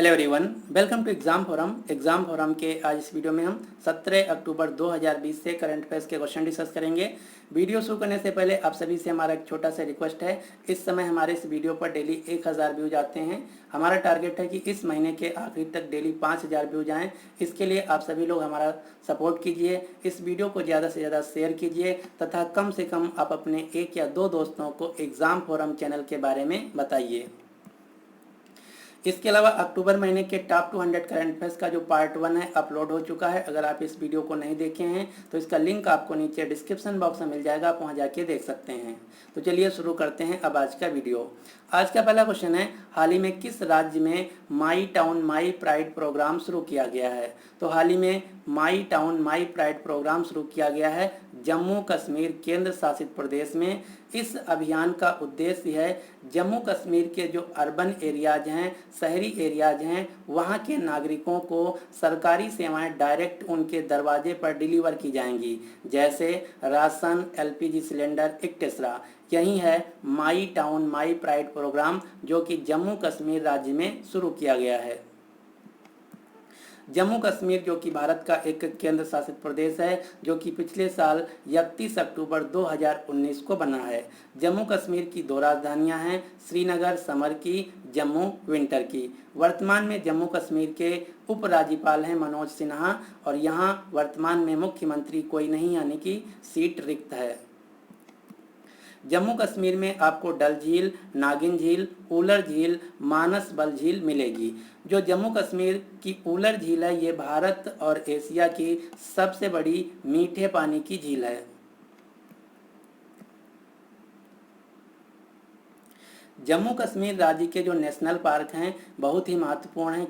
Hello everyone, welcome to exam forum के आज इस वीडियो में हम 17 अक्टूबर 2020 से करंट अफेयर्स के क्वेश्चन डिस्कस करेंगे। वीडियो शुरू करने से पहले आप सभी से हमारा एक छोटा सा रिक्वेस्ट है। इस समय हमारे इस वीडियो पर डेली 1000 व्यूज आते हैं। हमारा टारगेट है कि इस महीने के आखिर तक डेली 5000 व्यूज आएँ। इसके लिए आप सभी लोग हमारा सपोर्ट कीजिए, इस वीडियो को ज़्यादा से ज़्यादा शेयर कीजिए तथा कम से कम आप अपने 1 या 2 दोस्तों को एग्ज़ाम फोरम चैनल के बारे में बताइए। इसके अलावा अक्टूबर महीने के टॉप 200 करंट अफेयर्स का जो पार्ट 1 है अपलोड हो चुका है। अगर आप इस वीडियो को नहीं देखे हैं तो इसका लिंक आपको नीचे डिस्क्रिप्शन बॉक्स में मिल जाएगा, आप वहां जाके देख सकते हैं। तो चलिए शुरू करते हैं अब आज का वीडियो। आज का पहला क्वेश्चन है, हाल ही में किस राज्य में my town my pride programme शुरू किया गया है? तो हाल ही में my town my pride programme शुरू किया गया है जम्मू कश्मीर केंद्र शासित प्रदेश में। इस अभियान का उद्देश्य है जम्मू कश्मीर के जो अर्बन एरियाज हैं, शहरी एरियाज हैं, वहाँ के नागरिकों को सरकारी सेवाएं डायरेक्ट उनके दरवाजे पर डिलीवर की जाएंगी, जैसे राशन, एलपीजी सिलेंडर एक्सेट्रा। यही है my town my pride programme जो कि जम्मू कश्मीर राज्य में शुरू किया गया है। जम्मू कश्मीर जो कि भारत का एक केंद्र शासित प्रदेश है, जो कि पिछले साल 31 अक्टूबर 2019 को बना है। जम्मू कश्मीर की 2 राजधानियां हैं, श्रीनगर समर की, जम्मू विंटर की। वर्तमान में जम्मू कश्मीर के उपराज्यपाल हैं मनोज सिन्हा और यहाँ वर्तमान में मुख्यमंत्री कोई नहीं, यानी कि सीट रिक्त है। जम्मू कश्मीर में आपको डल झील, नागिन झील, उलर झील, मानस बल झील मिलेगी। जो जम्मू कश्मीर की उलर झील है ये भारत और एशिया की सबसे बड़ी मीठे पानी की झील है। जम्मू कश्मीर राज्य के जो नेशनल पार्क हैं बहुत ही महत्वपूर्ण हैं।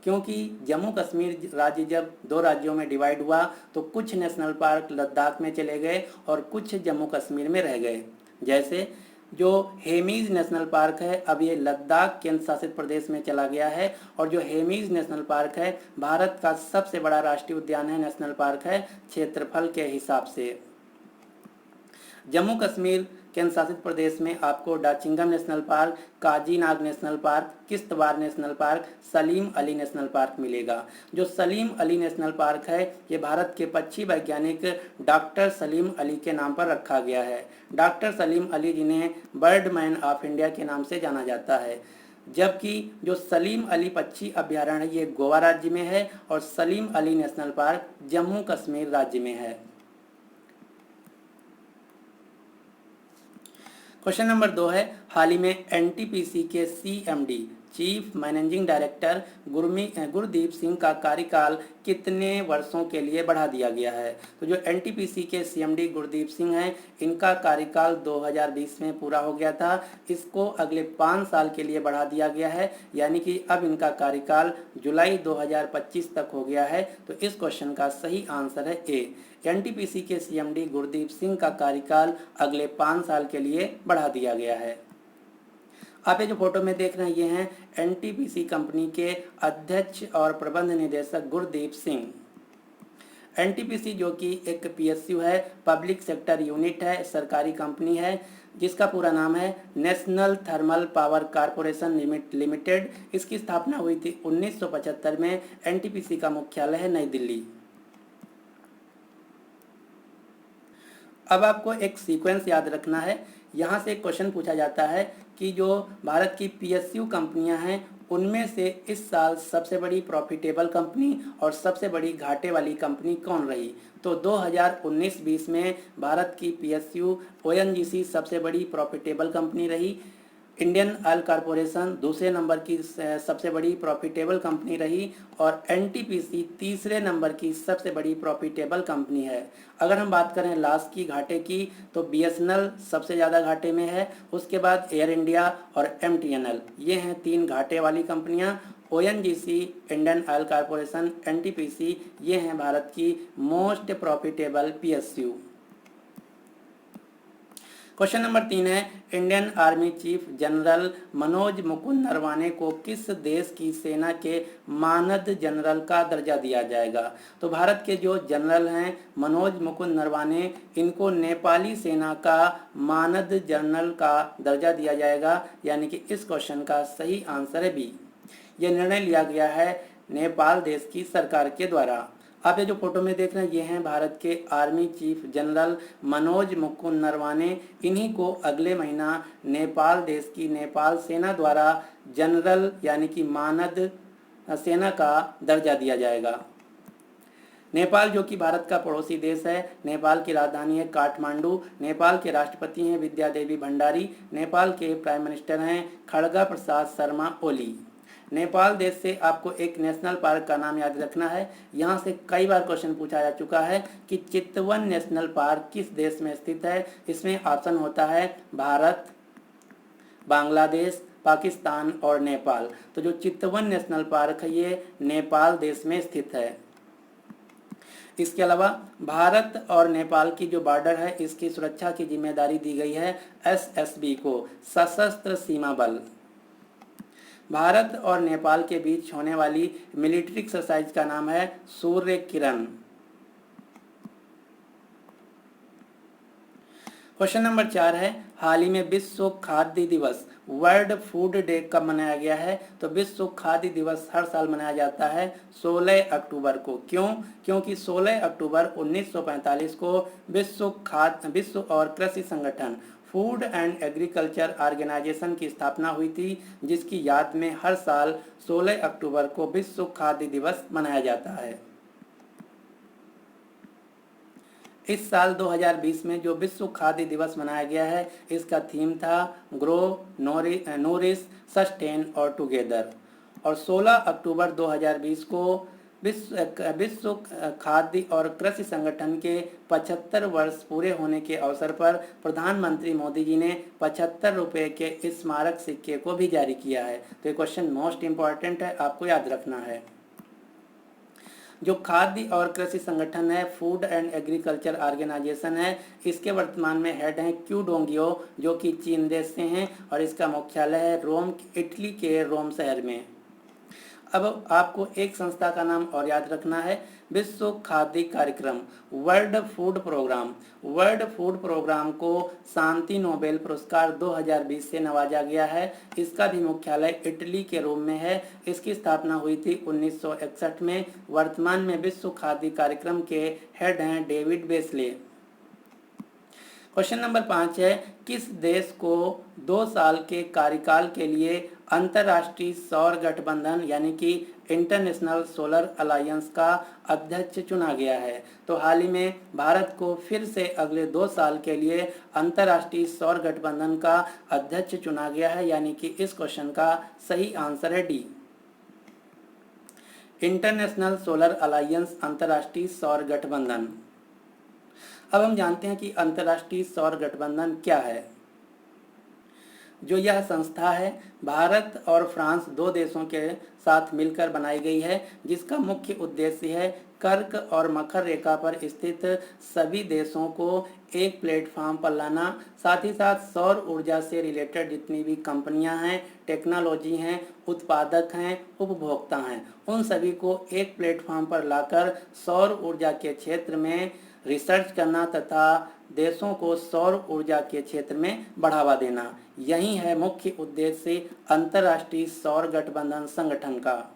क्योंकि जम्मू कश्मीर राज्य जब 2 राज्यों में डिवाइड हुआ तो कुछ नेशनल पार्क लद्दाख में चले गए और कुछ जम्मू कश्मीर में रह गए। जैसे जो हेमीज नेशनल पार्क है अब ये लद्दाख केंद्र शासित प्रदेश में चला गया है, और जो हेमीज नेशनल पार्क है भारत का सबसे बड़ा राष्ट्रीय उद्यान है, नेशनल पार्क है क्षेत्रफल के हिसाब से। जम्मू कश्मीर केंद्र शासित प्रदेश में आपको Dachigam national park, Kazinag national park, Kishtwar national park, Salim Ali national park मिलेगा। जो सलीम अली नेशनल पार्क है ये भारत के पक्षी वैज्ञानिक डॉक्टर सलीम अली के नाम पर रखा गया है। डॉक्टर सलीम अली जिन्हें बर्डमैन ऑफ इंडिया के नाम से जाना जाता है। जबकि जो सलीम अली पक्षी अभ्यारण्य है ये गोवा राज्य में है और सलीम अली नेशनल पार्क जम्मू कश्मीर राज्य में है। क्वेश्चन नंबर 2 है, हाल ही में एनटीपीसी के CMD chief managing director Gurdeep Singh का कार्यकाल कितने वर्षों के लिए बढ़ा दिया गया है? तो जो एनटीपीसी के सीएमडी गुरदीप सिंह हैं इनका कार्यकाल 2020 में पूरा हो गया था। इसको अगले 5 साल के लिए बढ़ा दिया गया है, यानी कि अब इनका कार्यकाल जुलाई 2025 तक हो गया है। तो इस क्वेश्चन का सही आंसर है ए। एनटीपीसी के सीएमडी गुरदीप सिंह का कार्यकाल अगले 5 साल के लिए बढ़ा दिया गया है। आप ये जो फोटो में देख रहे हैं ये हैं एनटीपीसी कंपनी के अध्यक्ष और प्रबंध निदेशक गुरदीप सिंह। एनटीपीसी जो कि एक पीएसयू है, पब्लिक सेक्टर यूनिट है, सरकारी कंपनी है, जिसका पूरा नाम है national thermal power corporation limited. इसकी स्थापना हुई थी 1975 में। एनटीपीसी का मुख्यालय है नई दिल्ली। अब आपको एक सीक्वेंस याद रखना है। यहाँ से एक क्वेश्चन पूछा जाता है कि जो भारत की पीएसयू कंपनियां हैं उनमें से इस साल सबसे बड़ी प्रॉफिटेबल कंपनी और सबसे बड़ी घाटे वाली कंपनी कौन रही? तो 2019-20 में भारत की पीएसयू ओएनजीसी सबसे बड़ी प्रॉफिटेबल कंपनी रही। इंडियन ऑयल कॉरपोरेशन दूसरे नंबर की सबसे बड़ी प्रॉफिटेबल कंपनी रही और एनटीपीसी तीसरे नंबर की सबसे बड़ी प्रॉफिटेबल कंपनी है। अगर हम बात करें लास्ट की घाटे की तो बीएसएनएल सबसे ज़्यादा घाटे में है, उसके बाद एयर इंडिया और एमटीएनएल, ये हैं 3 घाटे वाली कंपनियां। ONGC, Indian oil corporation, NTPC, ये हैं भारत की most profitable PSU. Question number 3 है, Indian army chief general Manoj Mukund Naravane को किस देश की सेना के मानद जनरल का दर्जा दिया जाएगा? तो भारत के जो जनरल हैं मनोज मुकुंद नरवाने, इनको नेपाली सेना का मानद जनरल का दर्जा दिया जाएगा, यानी कि इस क्वेश्चन का सही आंसर है बी। यह निर्णय लिया गया है नेपाल देश की सरकार के द्वारा। आप ये जो फोटो में देख रहे हैं ये हैं भारत के army chief general Manoj Mukund Naravane. इन्हीं को अगले महीना नेपाल देश की नेपाल सेना द्वारा जनरल यानी कि मानद सेना का दर्जा दिया जाएगा। नेपाल जो कि भारत का पड़ोसी देश है, नेपाल की राजधानी है काठमांडू। नेपाल के राष्ट्रपति हैं विद्या देवी भंडारी। नेपाल के प्राइम मिनिस्टर हैं खड़गा प्रसाद शर्मा ओली। नेपाल देश से आपको एक नेशनल पार्क का नाम याद रखना है। यहाँ से कई बार क्वेश्चन पूछा जा चुका है कि चितवन नेशनल पार्क किस देश में स्थित है। इसमें ऑप्शन होता है भारत, बांग्लादेश, पाकिस्तान और नेपाल। तो जो चितवन नेशनल पार्क है ये नेपाल देश में स्थित है। इसके अलावा भारत और नेपाल की जो बॉर्डर है इसकी सुरक्षा की जिम्मेदारी दी गई है एसएसबी को, सशस्त्र सीमा बल। भारत और नेपाल के बीच होने वाली मिलिट्री एक्सरसाइज का नाम है सूर्य किरण। क्वेश्चन नंबर 4 है, हाल ही में विश्व खाद्य दिवस वर्ल्ड फूड डे कब मनाया गया है? तो विश्व खाद्य दिवस हर साल मनाया जाता है 16 अक्टूबर को। क्यों? क्योंकि 16 अक्टूबर 1945 को विश्व और कृषि संगठन फूड एंड एग्रीकल्चर ऑर्गेनाइजेशन की स्थापना हुई थी, जिसकी याद में हर साल 16 अक्टूबर को विश्व खाद्य दिवस मनाया जाता है। इस साल 2020 में जो विश्व खाद्य दिवस मनाया गया है इसका थीम था ग्रो, नोरिश, सस्टेन और टुगेदर। और 16 अक्टूबर 2020 को विश्व खाद्य और कृषि संगठन के 75 वर्ष पूरे होने के अवसर पर प्रधानमंत्री मोदी जी ने 75 रुपये के स्मारक सिक्के को भी जारी किया है। तो ये क्वेश्चन मोस्ट इम्पॉर्टेंट है, आपको याद रखना है। जो खाद्य और कृषि संगठन है फूड एंड एग्रीकल्चर ऑर्गेनाइजेशन है, इसके वर्तमान में हेड हैं क्यू डोंगियो जो कि चीन देश से हैं और इसका मुख्यालय है रोम, इटली के रोम शहर में। अब आपको एक संस्था का नाम और याद रखना है, विश्व खाद्य कार्यक्रम World Food Programme. World Food Programme को शांति नोबेल पुरस्कार 2020 से नवाजा गया है। इसका भी मुख्यालय इटली के रोम में है। इसकी स्थापना हुई थी 1961 में। वर्तमान में विश्व खाद्य कार्यक्रम के हेड हैं डेविड बेस्ले। क्वेश्चन नंबर 5 है, किस देश को 2 साल के कार्यकाल के लिए अंतर्राष्ट्रीय सौर गठबंधन यानी कि इंटरनेशनल सोलर अलायंस का अध्यक्ष चुना गया है? तो हाल ही में भारत को फिर से अगले 2 साल के लिए अंतर्राष्ट्रीय सौर गठबंधन का अध्यक्ष चुना गया है, यानी कि इस क्वेश्चन का सही आंसर है डी, इंटरनेशनल सोलर अलायंस, अंतर्राष्ट्रीय सौर गठबंधन। अब हम जानते हैं कि अंतर्राष्ट्रीय सौर गठबंधन क्या है। जो यह संस्था है भारत और फ्रांस 2 देशों के साथ मिलकर बनाई गई है, जिसका मुख्य उद्देश्य है कर्क और मकर रेखा पर स्थित सभी देशों को एक प्लेटफॉर्म पर लाना। साथ ही साथ सौर ऊर्जा से रिलेटेड जितनी भी कंपनियां हैं, टेक्नोलॉजी हैं, उत्पादक हैं, उपभोक्ता हैं, उन सभी को एक प्लेटफॉर्म पर लाकर सौर ऊर्जा के क्षेत्र में रिसर्च करना तथा देशों को सौर ऊर्जा के क्षेत्र में बढ़ावा देना। यही है मुख्य उद्देश्य अंतर्राष्ट्रीय सौर गठबंधन संगठन का।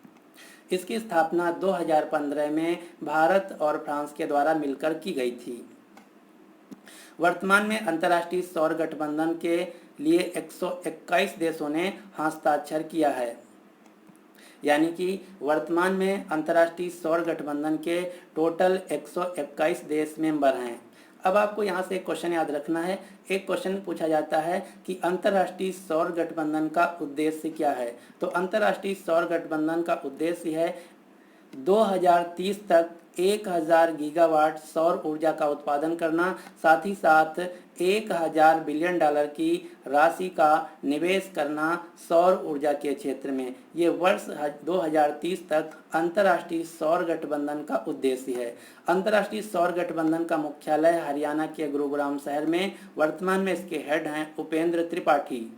इसकी स्थापना 2015 में भारत और फ्रांस के द्वारा मिलकर की गई थी। वर्तमान में अंतर्राष्ट्रीय सौर गठबंधन के लिए 121 देशों ने हस्ताक्षर किया है, यानी कि वर्तमान में अंतर्राष्ट्रीय सौर गठबंधन के टोटल 121 देश मेंबर हैं। अब आपको यहाँ से एक क्वेश्चन याद रखना है। एक क्वेश्चन पूछा जाता है कि अंतर्राष्ट्रीय सौर गठबंधन का उद्देश्य क्या है? तो अंतर्राष्ट्रीय सौर गठबंधन का उद्देश्य है 2030 तक 1000 गीगावाट सौर ऊर्जा का उत्पादन करना, साथ ही साथ 1000 बिलियन डॉलर की राशि का निवेश करना सौर ऊर्जा के क्षेत्र में। ये वर्ष 2030 तक अंतर्राष्ट्रीय सौर गठबंधन का उद्देश्य है। अंतर्राष्ट्रीय सौर गठबंधन का मुख्यालय हरियाणा के गुरुग्राम शहर में। वर्तमान में इसके हेड हैं उपेंद्र त्रिपाठी।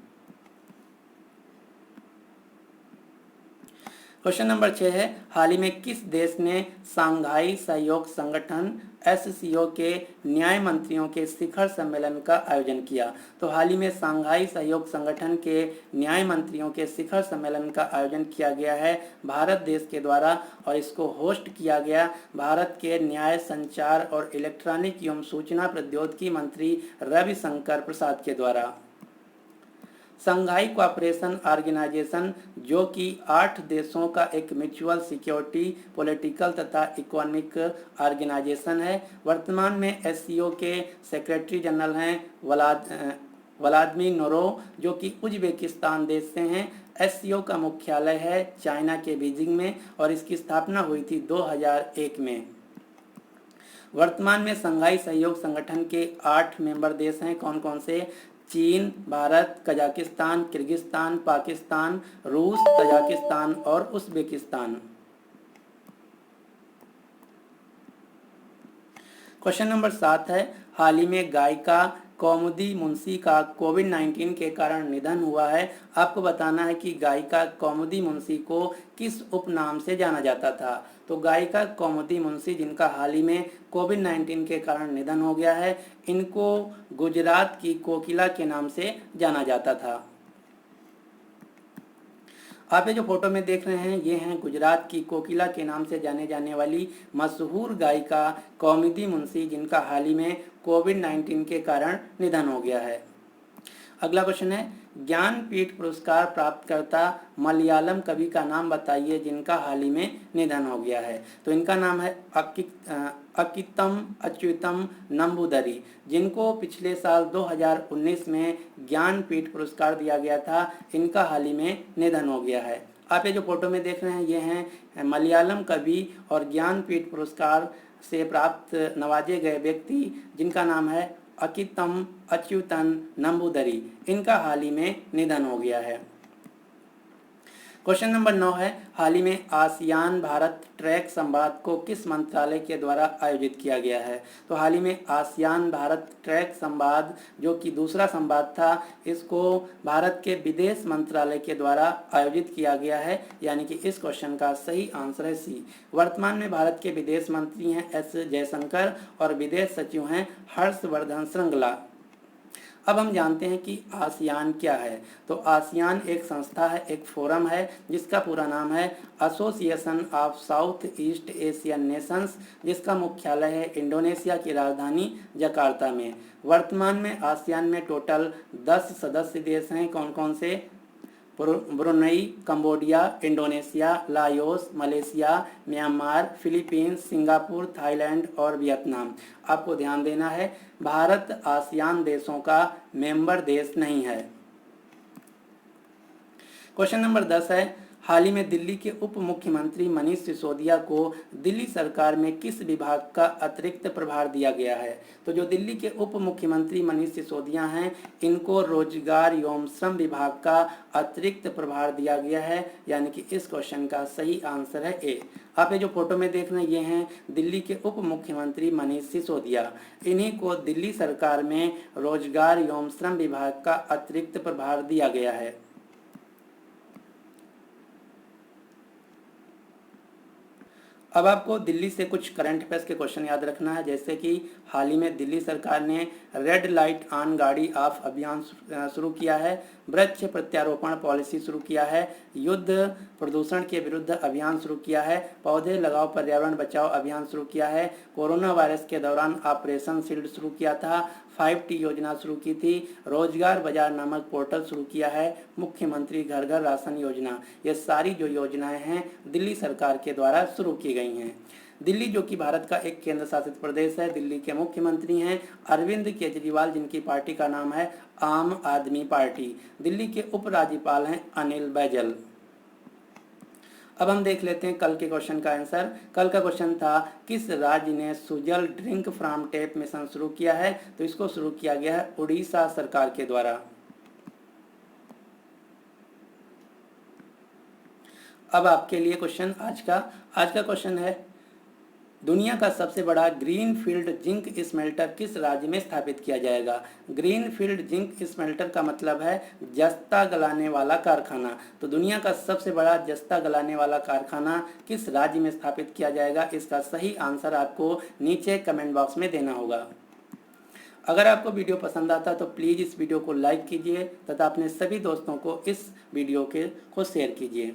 क्वेश्चन नंबर 6 है, हाल ही में किस देश ने शंघाई सहयोग संगठन एससीओ के न्याय मंत्रियों के शिखर सम्मेलन का आयोजन किया? तो हाल ही में शंघाई सहयोग संगठन के न्याय मंत्रियों के शिखर सम्मेलन का आयोजन किया गया है भारत देश के द्वारा, और इसको होस्ट किया गया भारत के न्याय, संचार और इलेक्ट्रॉनिक एवं सूचना प्रौद्योगिकी मंत्री रविशंकर प्रसाद के द्वारा। शंघाई कोऑपरेशन ऑर्गेनाइजेशन, जो कि 8 देशों का एक म्यूचुअल सिक्योरिटी, पॉलिटिकल तथा इकोनॉमिक ऑर्गेनाइजेशन है। वर्तमान में एससीओ के सेक्रेटरी जनरल हैं व्लादिमीर नोरोव, जो कि उज्बेकिस्तान देश से हैं। एससीओ का मुख्यालय है चाइना के बीजिंग में और इसकी स्थापना हुई थी 2001 में। वर्तमान में शंघाई सहयोग संगठन के 8 मेंबर देश हैं। कौन कौन से? चीन, भारत, कजाकिस्तान, किर्गिस्तान, पाकिस्तान, रूस, तजाकिस्तान और उज्बेकिस्तान। क्वेश्चन नंबर 7 है, हाल ही में गायिका कौमुदी मुंशी का कोविड-19 के कारण निधन हुआ है। आपको बताना है कि गायिका कौमुदी मुंशी को किस उपनाम से जाना जाता था? तो गायिका कौमुदी मुंशी, जिनका हाल ही में कोविड-19 के कारण निधन हो गया है, इनको गुजरात की कोकिला के नाम से जाना जाता था। आप ये जो फोटो में देख रहे हैं, ये हैं गुजरात की कोकिला के नाम से जाने जाने वाली मशहूर गायिका कौमुदी मुंशी, जिनका हाल ही में कोविड-19 के कारण निधन हो गया है। अगला क्वेश्चन है, ज्ञानपीठ पुरस्कार प्राप्तकर्ता मलयालम कवि का नाम बताइए जिनका हाल ही में निधन हो गया है? तो इनका नाम है अकितम अच्युतम नंबूदरी, जिनको पिछले साल 2019 में ज्ञानपीठ पुरस्कार दिया गया था। इनका हाल ही में निधन हो गया है। आप ये जो फोटो में देख रहे हैं, ये हैं मलयालम कवि और ज्ञानपीठ पुरस्कार से प्राप्त नवाजे गए व्यक्ति, जिनका नाम है अकितम अच्युतन नंबूदरी। इनका हाल ही में निधन हो गया है। क्वेश्चन नंबर 9 है, हाल ही में आसियान भारत ट्रैक संवाद को किस मंत्रालय के द्वारा आयोजित किया गया है? तो हाल ही में आसियान भारत ट्रैक संवाद, जो कि दूसरा संवाद था, इसको भारत के विदेश मंत्रालय के द्वारा आयोजित किया गया है, यानी कि इस क्वेश्चन का सही आंसर है सी। वर्तमान में भारत के विदेश मंत्री हैं एस जयशंकर और विदेश सचिव हैं हर्षवर्धन श्रृंगला। अब हम जानते हैं कि आसियान क्या है। तो आसियान एक संस्था है, एक फोरम है, जिसका पूरा नाम है association of south east Asian Nations, जिसका मुख्यालय है इंडोनेशिया की राजधानी जकार्ता में। वर्तमान में आसियान में टोटल 10 सदस्य देश हैं। कौन कौन से? Brunei, Cambodia, Indonesia, Laos, Malaysia, Myanmar, Philippines, Singapore, Thailand और वियतनाम। आपको ध्यान देना है, भारत आसियान देशों का मेंबर देश नहीं है। क्वेश्चन नंबर 10 है, हाल ही में दिल्ली के उप मुख्यमंत्री मनीष सिसोदिया को दिल्ली सरकार में किस विभाग का अतिरिक्त प्रभार दिया गया है? तो जो दिल्ली के उप मुख्यमंत्री मनीष सिसोदिया हैं, इनको रोजगार एवं श्रम विभाग का अतिरिक्त प्रभार दिया गया है, यानी कि इस क्वेश्चन का सही आंसर है ए। आप ये जो फोटो में देख रहे हैं, ये हैं दिल्ली के उप मुख्यमंत्री मनीष सिसोदिया। इन्हीं को दिल्ली सरकार में रोजगार एवं श्रम विभाग का अतिरिक्त प्रभार दिया गया है। अब आपको दिल्ली से कुछ करंट अफेयर्स के क्वेश्चन याद रखना है, जैसे कि हाल ही में दिल्ली सरकार ने रेड लाइट ऑन गाड़ी ऑफ अभियान शुरू किया है, वृक्ष प्रत्यारोपण पॉलिसी शुरू किया है, युद्ध प्रदूषण के विरुद्ध अभियान शुरू किया है, पौधे लगाओ पर्यावरण बचाओ अभियान शुरू किया है, कोरोना वायरस के दौरान ऑपरेशन शील्ड शुरू किया था, 5T योजना शुरू की थी, रोजगार बाजार नामक पोर्टल शुरू किया है, मुख्यमंत्री घर घर राशन योजना। ये सारी जो योजनाएं हैं दिल्ली सरकार के द्वारा शुरू की गई हैं। दिल्ली, जो कि भारत का एक केंद्र शासित प्रदेश है, दिल्ली के मुख्यमंत्री हैं अरविंद केजरीवाल, जिनकी पार्टी का नाम है आम आदमी पार्टी। दिल्ली के उपराज्यपाल हैं अनिल बैजल। अब हम देख लेते हैं कल के क्वेश्चन का आंसर। कल का क्वेश्चन था, किस राज्य ने Sujal drink from tap mission शुरू किया है? तो इसको शुरू किया गया है उड़ीसा सरकार के द्वारा। अब आपके लिए क्वेश्चन आज का क्वेश्चन है, दुनिया का सबसे बड़ा ग्रीनफील्ड जिंक स्मेल्टर किस राज्य में स्थापित किया जाएगा? ग्रीनफील्ड जिंक स्मेल्टर का मतलब है जस्ता गलाने वाला कारखाना। तो दुनिया का सबसे बड़ा जस्ता गलाने वाला कारखाना किस राज्य में स्थापित किया जाएगा? इसका सही आंसर आपको नीचे कमेंट बॉक्स में देना होगा। अगर आपको वीडियो पसंद आता तो प्लीज़ इस वीडियो को लाइक कीजिए तथा अपने सभी दोस्तों को इस वीडियो को शेयर कीजिए।